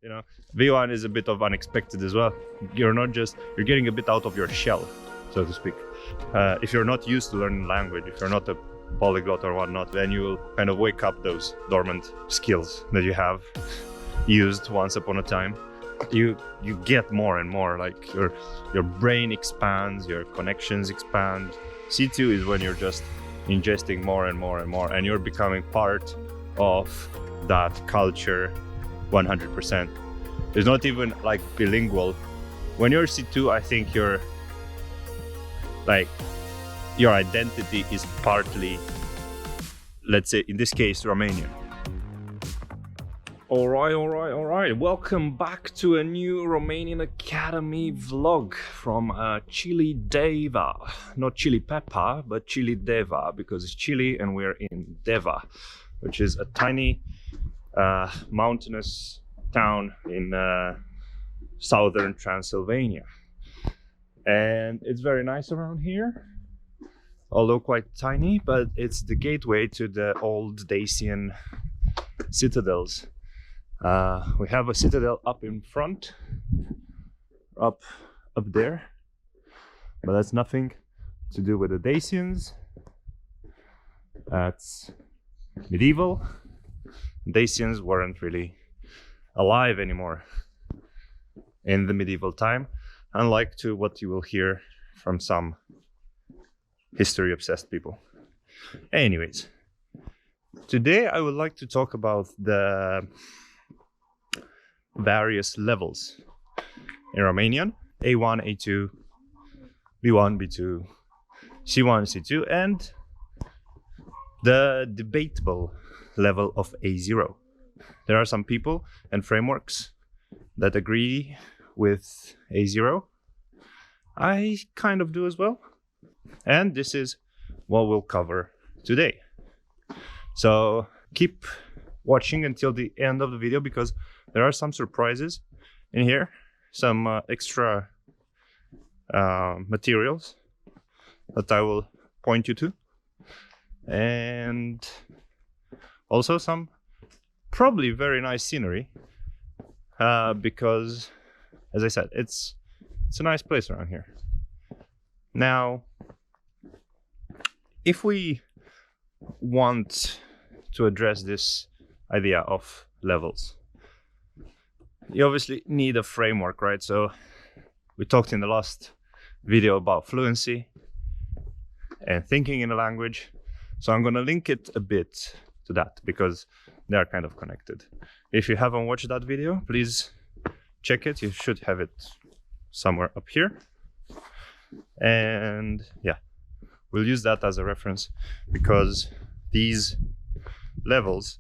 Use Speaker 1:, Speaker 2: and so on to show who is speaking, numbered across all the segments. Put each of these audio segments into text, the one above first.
Speaker 1: You know, V1 is a bit of unexpected as well. You're getting a bit out of your shell, so to speak. If you're not used to learning language, if you're not a polyglot or whatnot, then you will kind of wake up those dormant skills that you have used once upon a time. You get more and more, like your brain expands, your connections expand. C2 is when you're just ingesting more and more and more, and you're becoming part of that culture 100%. It's not even like bilingual. When you're C2, I think your identity is partly, let's say in this case, Romanian. All right. Welcome back to a new Romanian Academy vlog from Chile Deva. Not Chili Pepper, but Chile Deva, because it's Chile and we're in Deva, which is a tiny mountainous town in southern Transylvania. And it's very nice around here, although quite tiny, but it's the gateway to the old Dacian citadels. We have a citadel up in front, up there, but that's nothing to do with the Dacians. That's medieval. Dacians weren't really alive anymore in the medieval time, unlike to what you will hear from some history obsessed people. Anyways, today I would like to talk about the various levels in Romanian: A1, A2, B1, B2, C1, C2, and the debatable level of A0. There are some people and frameworks that agree with A0. I kind of do as well. And this is what we'll cover today. So keep watching until the end of the video, because there are some surprises in here, some extra materials that I will point you to, and also some probably very nice scenery, because, as I said, it's a nice place around here. Now, if we want to address this idea of levels, you obviously need a framework, right? So we talked in the last video about fluency and thinking in a language. So I'm going to link it a bit to that, because they are kind of connected. If you haven't watched that video, please check it. You should have it somewhere up here. And yeah, we'll use that as a reference, because these levels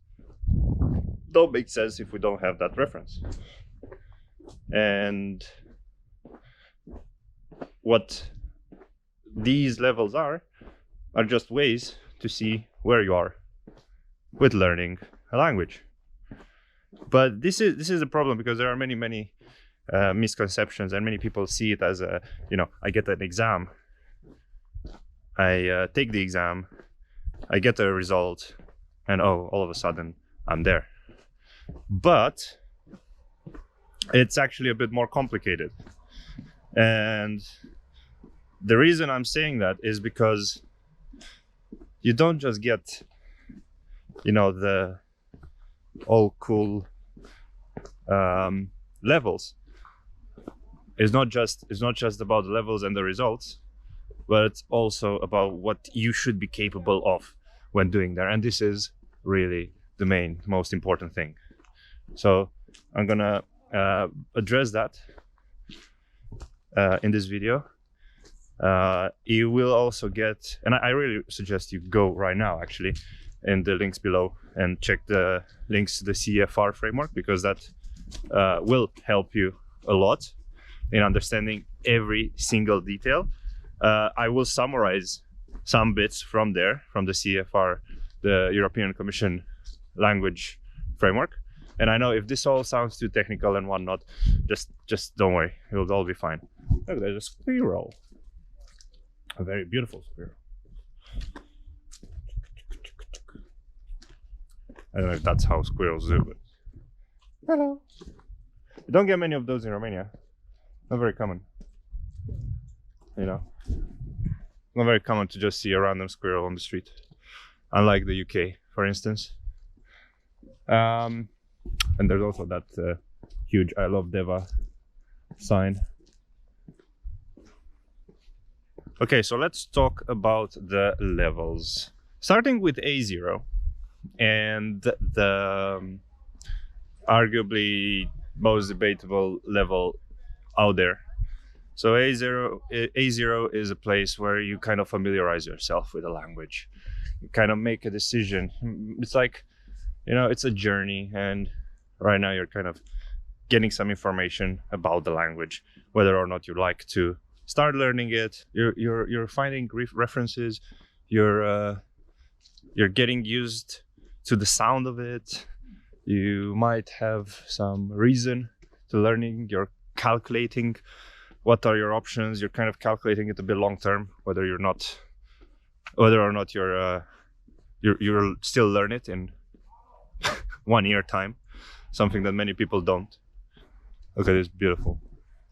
Speaker 1: don't make sense if we don't have that reference. And what these levels are just ways to see where you are with learning a language. But this is a problem, because there are many misconceptions, and many people see it as a, I get an exam, I take the exam, I get a result, and all of a sudden I'm there. But it's actually a bit more complicated. And the reason I'm saying that is because you don't just get, the all cool levels. It's not just about the levels and the results, but it's also about what you should be capable of when doing that. And this is really the most important thing. So I'm gonna address that in this video. You will also get, and I really suggest you go right now actually in the links below and check the links to the CFR framework, because that will help you a lot in understanding every single detail. I will summarize some bits from there, from the CFR, the European Commission language framework. And I know if this all sounds too technical and whatnot, just don't worry, it will all be fine. Look, there's a squirrel. A very beautiful squirrel. I don't know if that's how squirrels do, but... Hello. You don't get many of those in Romania. Not very common. You know, not very common to just see a random squirrel on the street, unlike the UK, for instance. And there's also that huge "I love Deva" sign. Okay, so let's talk about the levels. Starting with A0 and the arguably most debatable level out there. So A0 is a place where you kind of familiarize yourself with the language. You kind of make a decision. It's like, you know, it's a journey, and right now you're kind of getting some information about the language, whether or not you like to start learning it. You're finding references. You're getting used to the sound of it. You might have some reason to learning. You're calculating what are your options. You're kind of calculating it a bit long term, whether or not you'll still learn it in 1 year time, something that many people don't. Look at this beautiful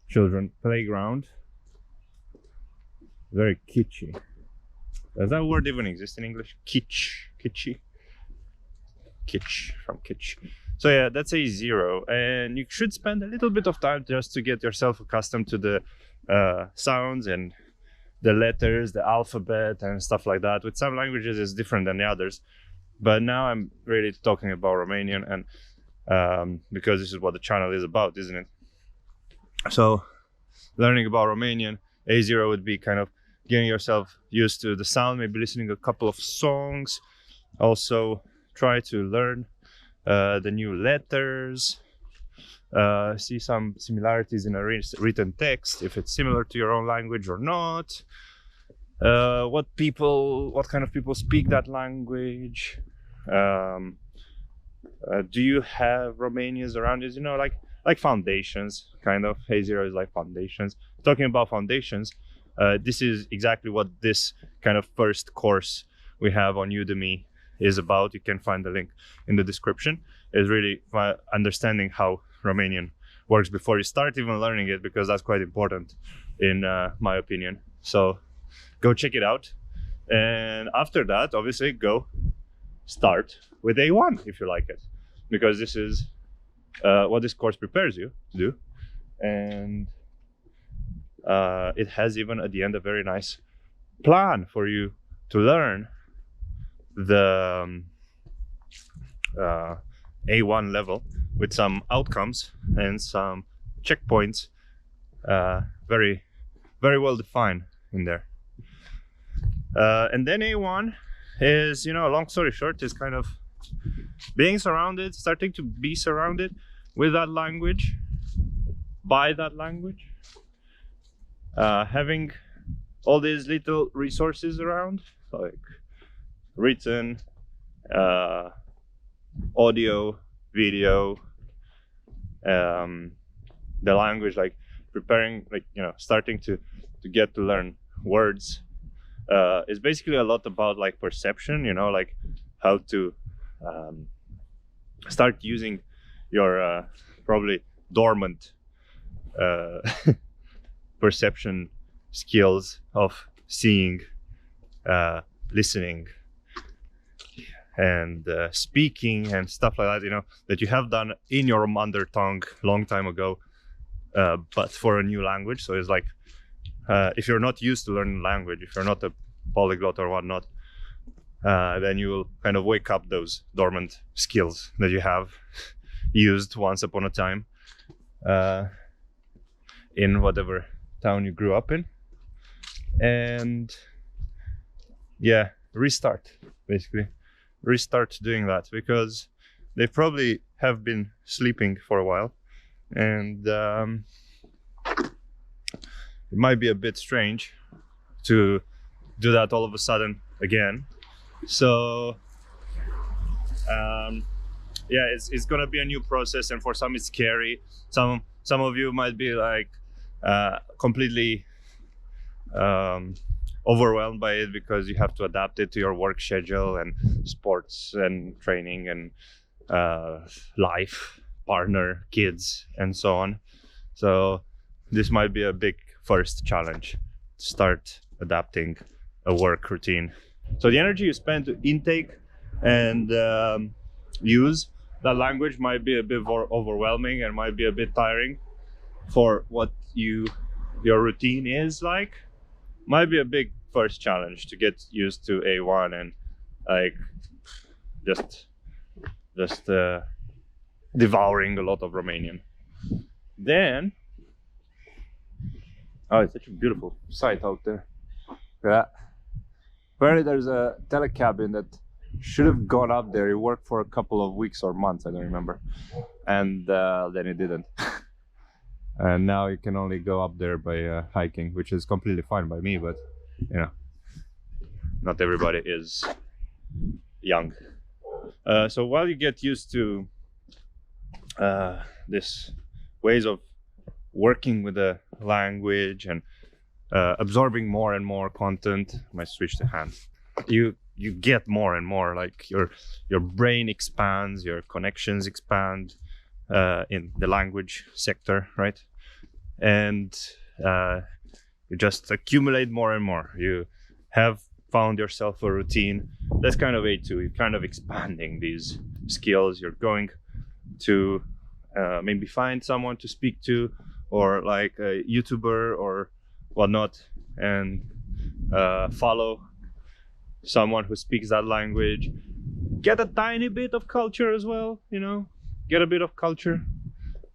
Speaker 1: children playground. Very kitschy. Does that word even exist in English? Kitschy. Kitsch, from kitsch. So yeah, that's A0, and you should spend a little bit of time just to get yourself accustomed to the sounds and the letters, the alphabet and stuff like that. With some languages it's different than the others, but now I'm really talking about Romanian, and because this is what the channel is about, isn't it? So learning about Romanian, A0 would be kind of getting yourself used to the sound, maybe listening a couple of songs. Also try to learn the new letters, see some similarities in a written text, if it's similar to your own language or not. What kind of people speak that language. Do you have Romanians around you? You know, like foundations, kind of. A0 is like foundations. Talking about foundations, this is exactly what this kind of first course we have on Udemy is about. You can find the link in the description. It's really understanding how Romanian works before you start even learning it, because that's quite important in my opinion. So go check it out, and after that obviously go start with A1 if you like it, because this is what this course prepares you to do. And it has even at the end a very nice plan for you to learn the A1 level with some outcomes and some checkpoints, very well defined in there. And then A1 is, you know, long story short, is kind of starting to be surrounded with that language, by that language, having all these little resources around, like written, audio, video, the language, like preparing, like, you know, starting to get to learn words. Is basically a lot about like perception, you know, like how to start using your probably dormant perception skills of seeing, listening, and speaking and stuff like that, you know, that you have done in your mother tongue long time ago, but for a new language. So it's like, if you're not used to learning language, if you're not a polyglot or whatnot, then you will kind of wake up those dormant skills that you have used once upon a time in whatever town you grew up in. And yeah, restart doing that, because they probably have been sleeping for a while, and it might be a bit strange to do that all of a sudden again. So yeah, it's gonna be a new process, and for some it's scary. Some of you might be like completely overwhelmed by it, because you have to adapt it to your work schedule and sports and training and life partner, kids, and so on. So this might be a big first challenge, to start adapting a work routine. So the energy you spend to intake and use that language might be a bit more overwhelming and might be a bit tiring for what your routine is like. Might be a big first challenge to get used to A1 and like just devouring a lot of Romanian. Then, oh, it's such a beautiful sight out there. Yeah. Apparently there's a telecabin that should have gone up there. It worked for a couple of weeks or months, I don't remember. And then it didn't. And now you can only go up there by hiking, which is completely fine by me, but you know, not everybody is young. So while you get used to this ways of working with the language and absorbing more and more content, I might switch the hands. You get more and more, like your brain expands, your connections expand in the language sector, right? And you just accumulate more and more. You have found yourself a routine. That's kind of A2. You're kind of expanding these skills. You're going to maybe find someone to speak to, or like a YouTuber or whatnot, and follow someone who speaks that language. Get a tiny bit of culture as well, you know, get a bit of culture.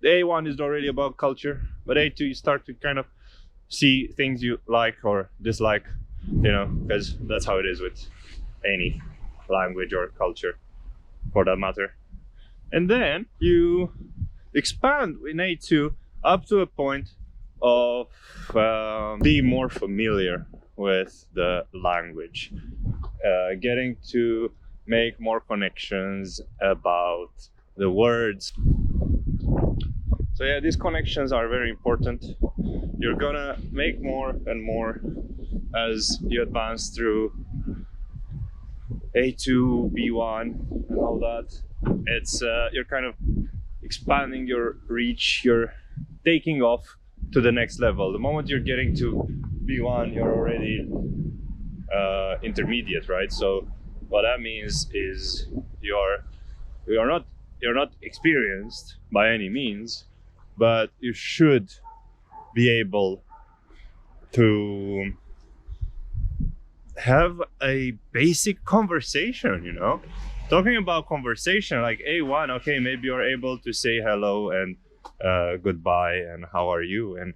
Speaker 1: The A1 is not really about culture, but A2 you start to kind of see things you like or dislike, you know, because that's how it is with any language or culture for that matter. And then you expand in A2 up to a point of being more familiar with the language, getting to make more connections about the words. So yeah, these connections are very important. You're gonna make more and more as you advance through A2, B1 and all that. It's you're kind of expanding your reach, you're taking off to the next level. The moment you're getting to B1, you're already intermediate, right? So what that means is you're not experienced by any means, but you should be able to have a basic conversation, you know? Talking about conversation, like A1, okay, maybe you're able to say hello and goodbye and how are you, and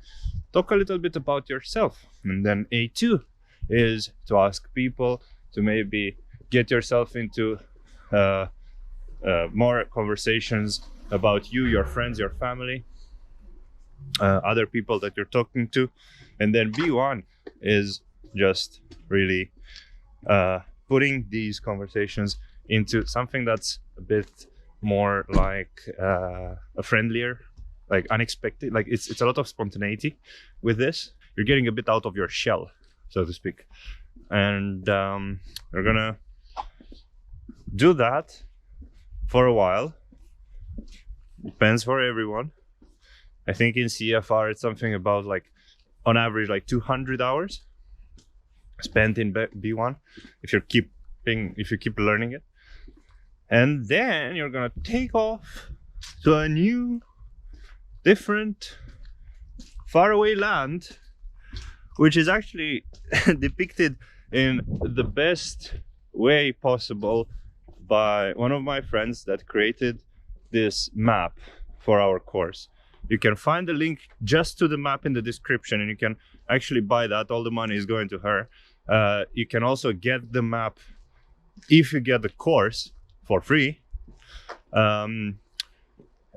Speaker 1: talk a little bit about yourself. And then A2 is to ask people to maybe get yourself into more conversations about you, your friends, your family, other people that you're talking to. And then B1 is just really putting these conversations into something that's a bit more like a friendlier, like unexpected, like it's a lot of spontaneity with this. You're getting a bit out of your shell, so to speak. And we're gonna do that for a while. Depends for everyone. I think in CFR it's something about like on average like 200 hours spent in B1 if you keep learning it. And then you're gonna take off to a new, different, faraway land, which is actually depicted in the best way possible by one of my friends that created this map for our course. You can find the link just to the map in the description, and you can actually buy that. All the money is going to her. You can also get the map if you get the course for free. And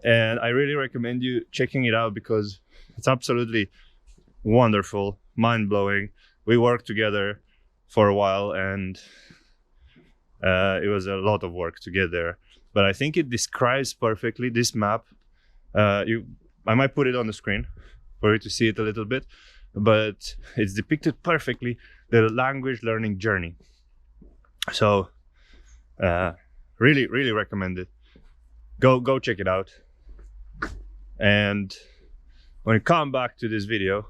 Speaker 1: I really recommend you checking it out because it's absolutely wonderful, mind-blowing. We worked together for a while and it was a lot of work to get there. But I think it describes perfectly this map. I might put it on the screen for you to see it a little bit, but it's depicted perfectly the language learning journey. So really recommend it. Go check it out. And when you come back to this video,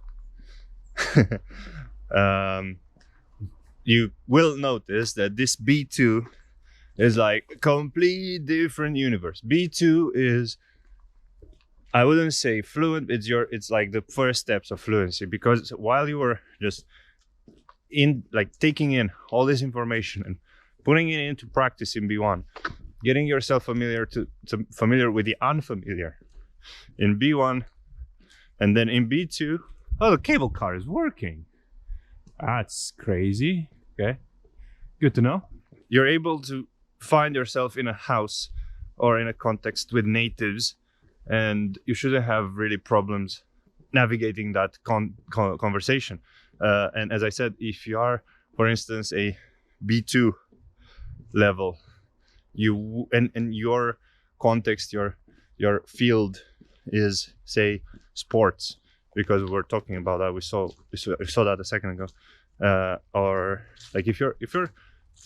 Speaker 1: you will notice that this B2 is like a completely different universe. B2 is, I wouldn't say fluent, it's like the first steps of fluency, because while you were just taking in all this information and putting it into practice in B1, getting yourself familiar with the unfamiliar in B1, and then in B2, oh, the cable car is working. That's crazy. Okay, good to know. You're able to find yourself in a house or in a context with natives, and you shouldn't have really problems navigating that conversation. And as I said, if you are, for instance, a B2 level, and your context, your field is, say, sports, because we're talking about that, we saw that a second ago, or like if you're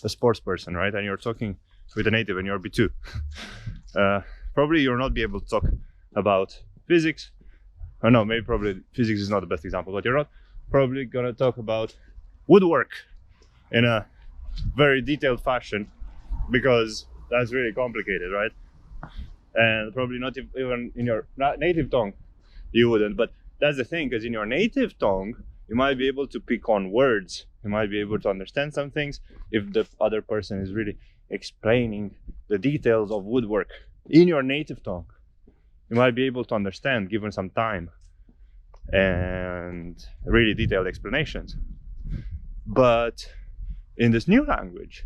Speaker 1: a sports person, right, and you're talking with a native and you're B2, probably you'll not be able to talk about physics. Or no, maybe probably physics is not the best example, but you're not probably gonna talk about woodwork in a very detailed fashion, because that's really complicated, right? And probably not even in your native tongue you wouldn't. But that's the thing, because in your native tongue you might be able to pick on words, you might be able to understand some things if the other person is really explaining the details of woodwork in your native tongue. You might be able to understand, given some time and really detailed explanations. But in this new language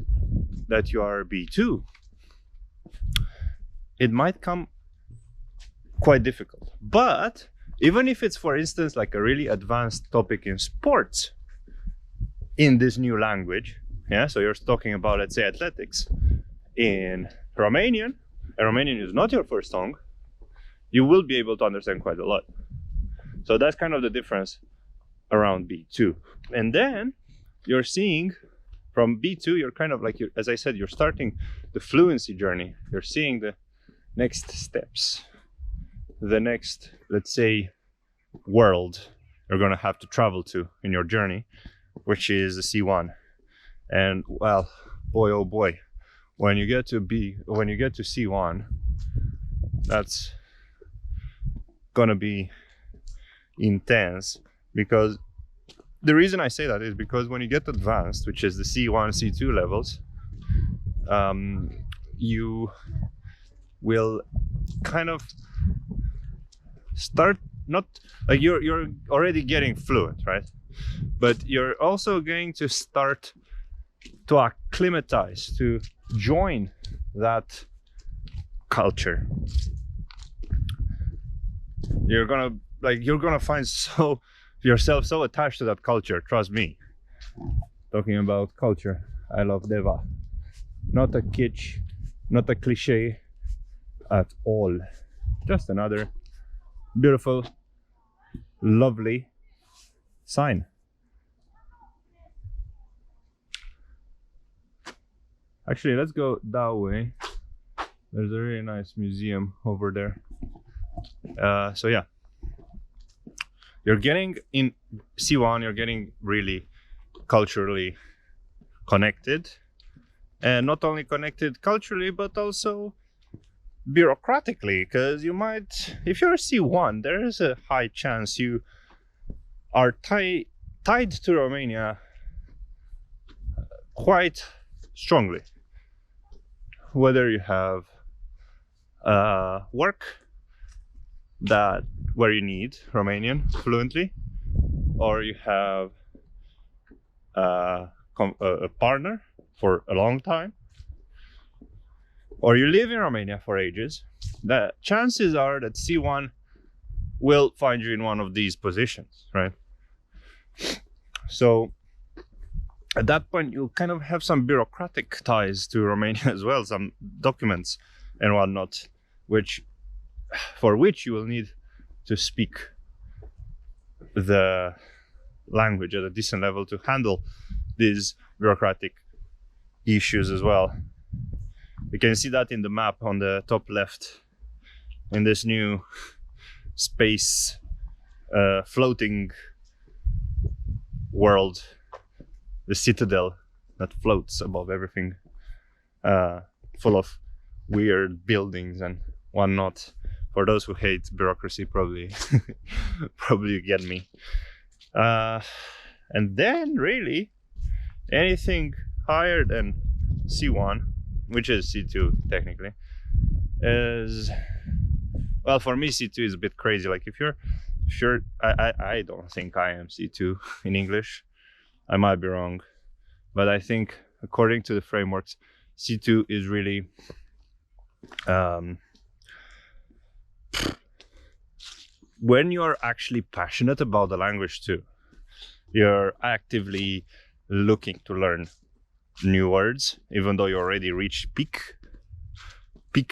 Speaker 1: that you are B2, it might come quite difficult. But even if it's, for instance, like a really advanced topic in sports in this new language, yeah, so you're talking about, let's say, athletics in Romanian, and Romanian is not your first tongue, you will be able to understand quite a lot. So that's kind of the difference around B2. And then you're seeing from B2, you're kind of like, as I said, you're starting the fluency journey. You're seeing the next steps, the next, let's say, world you're going to have to travel to in your journey, which is the C1. And well, boy, oh boy, when you get to C1, that's gonna be intense. Because the reason I say that is because when you get advanced, which is the C1, C2 levels, you will kind of start, not like you're already getting fluent, right? But you're also going to start to acclimatize, to join that culture. You're gonna find yourself so attached to that culture, trust me. Talking about culture, I love Deva. Not a kitsch, not a cliche at all. Just another beautiful, lovely sign. Actually, let's go that way. There's a really nice museum over there. So yeah, you're getting in C1, you're getting really culturally connected, and not only connected culturally but also bureaucratically, because you might, if you're C1, there is a high chance you are tied to Romania quite strongly, whether you have work where you need Romanian fluently, or you have a partner for a long time, or you live in Romania for ages, the chances are that C1 will find you in one of these positions, right? So at that point, you'll kind of have some bureaucratic ties to Romania as well, some documents and whatnot, for which you will need to speak the language at a decent level to handle these bureaucratic issues as well. You can see that in the map on the top left in this new space floating world, the citadel that floats above everything, full of weird buildings and whatnot. For those who hate bureaucracy, probably probably you get me. And then really anything higher than C1, which is C2 technically, is, well, for me C2 is a bit crazy. Like if you're sure, I don't think I am C2 in English. I might be wrong, but I think according to the frameworks, C2 is really when you're actually passionate about the language too, you're actively looking to learn new words, even though you already reached peak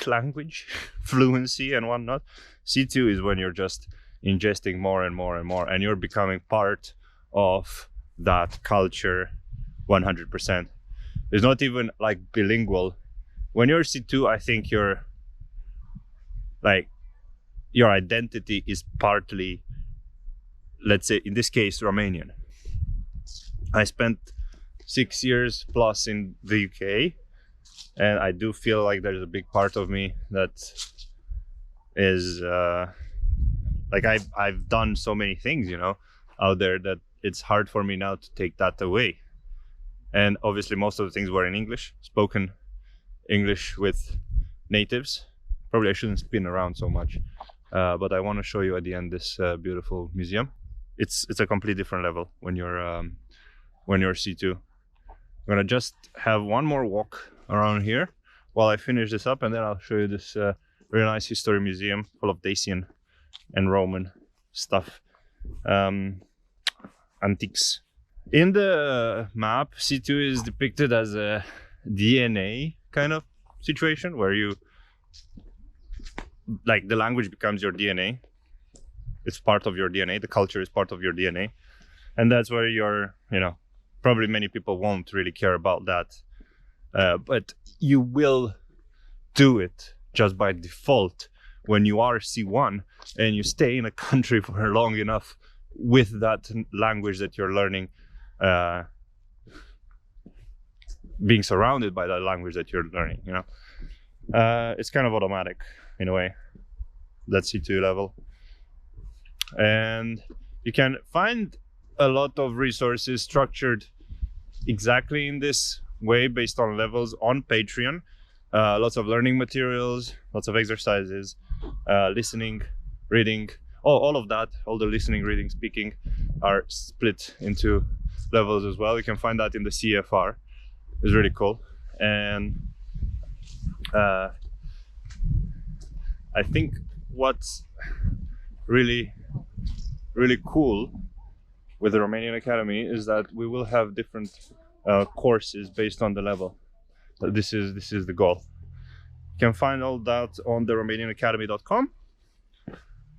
Speaker 1: language fluency and whatnot. C2 is when you're just ingesting more and more and more, and you're becoming part of that culture 100%. It's not even like bilingual. When you're C2, I think you're like, your identity is partly, let's say in this case, Romanian. I spent 6 years plus in the UK, and I do feel like there's a big part of me that is like I've done so many things, you know, out there, that it's hard for me now to take that away. And obviously most of the things were in English, spoken English with natives. Probably I shouldn't spin around so much, but I want to show you at the end this beautiful museum. It's a completely different level when you're C2. I'm gonna just have one more walk around here while I finish this up, and then I'll show you this very nice history museum full of Dacian and Roman stuff, antiques. In the map, C2 is depicted as a DNA kind of situation where you, like, the language becomes your DNA. It's part of your DNA. The culture is part of your DNA, and that's where you're, you know, probably many people won't really care about that, but you will do it just by default when you are C1 and you stay in a country for long enough with that language that you're learning, being surrounded by that language that you're learning, you know. It's kind of automatic in a way, that C2 level. And you can find a lot of resources structured exactly in this way based on levels on Patreon. Lots of learning materials, lots of exercises, listening, reading, all of that, all the listening, reading, speaking are split into levels as well. You can find that in the CFR. It's really cool. And I think what's really cool with the Romanian Academy is that we will have different courses based on the level. This is the goal. You can find all that on the romanianacademy.com,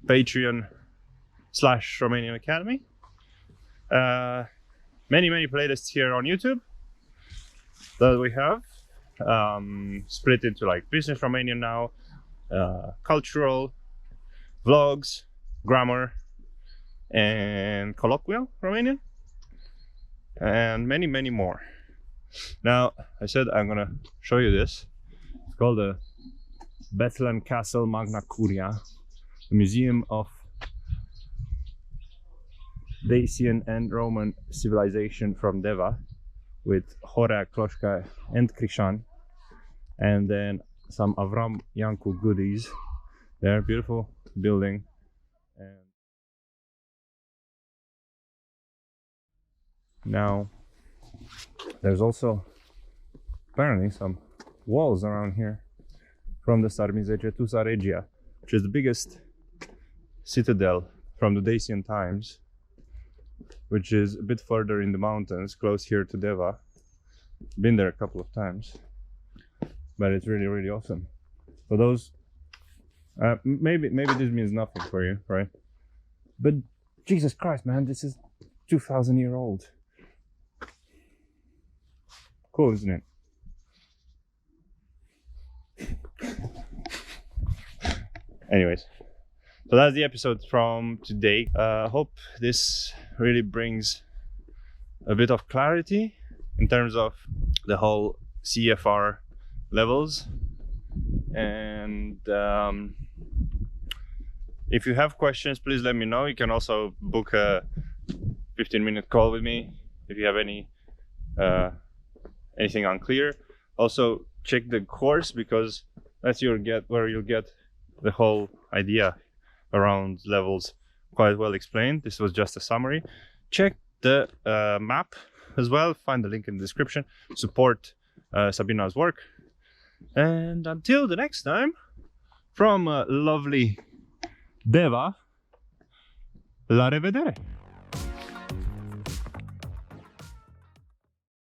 Speaker 1: Patreon/Romanian Academy. Many playlists here on YouTube that we have, split into like business Romanian now, cultural, vlogs, grammar, and colloquial Romanian, and many more. Now, I said I'm gonna show you this. It's called the Bethlehem Castle Magna Curia, the Museum of Dacian and Roman civilization from Deva, with Horea, Kloșca, and Crișan, and then some Avram Iancu goodies there. Beautiful building. And now there's also apparently some walls around here from the Sarmizegetusa Regia, which is the biggest citadel from the Dacian times, which is a bit further in the mountains, close here to Deva. Been there a couple of times, but it's really awesome. For those, maybe this means nothing for you, right? But Jesus Christ, man, this is 2,000 years old. Cool, isn't it? Anyways, So that's the episode from today. Hope this really brings a bit of clarity in terms of the whole CFR levels. And if you have questions, please let me know. You can also book a 15-minute call with me if you have anything unclear. Also check the course, because that's where you'll get the whole idea around levels quite well explained. This was just a summary. Check the map as well, find the link in the description. Support Sabina's work, and until the next time, from lovely Deva, la revedere.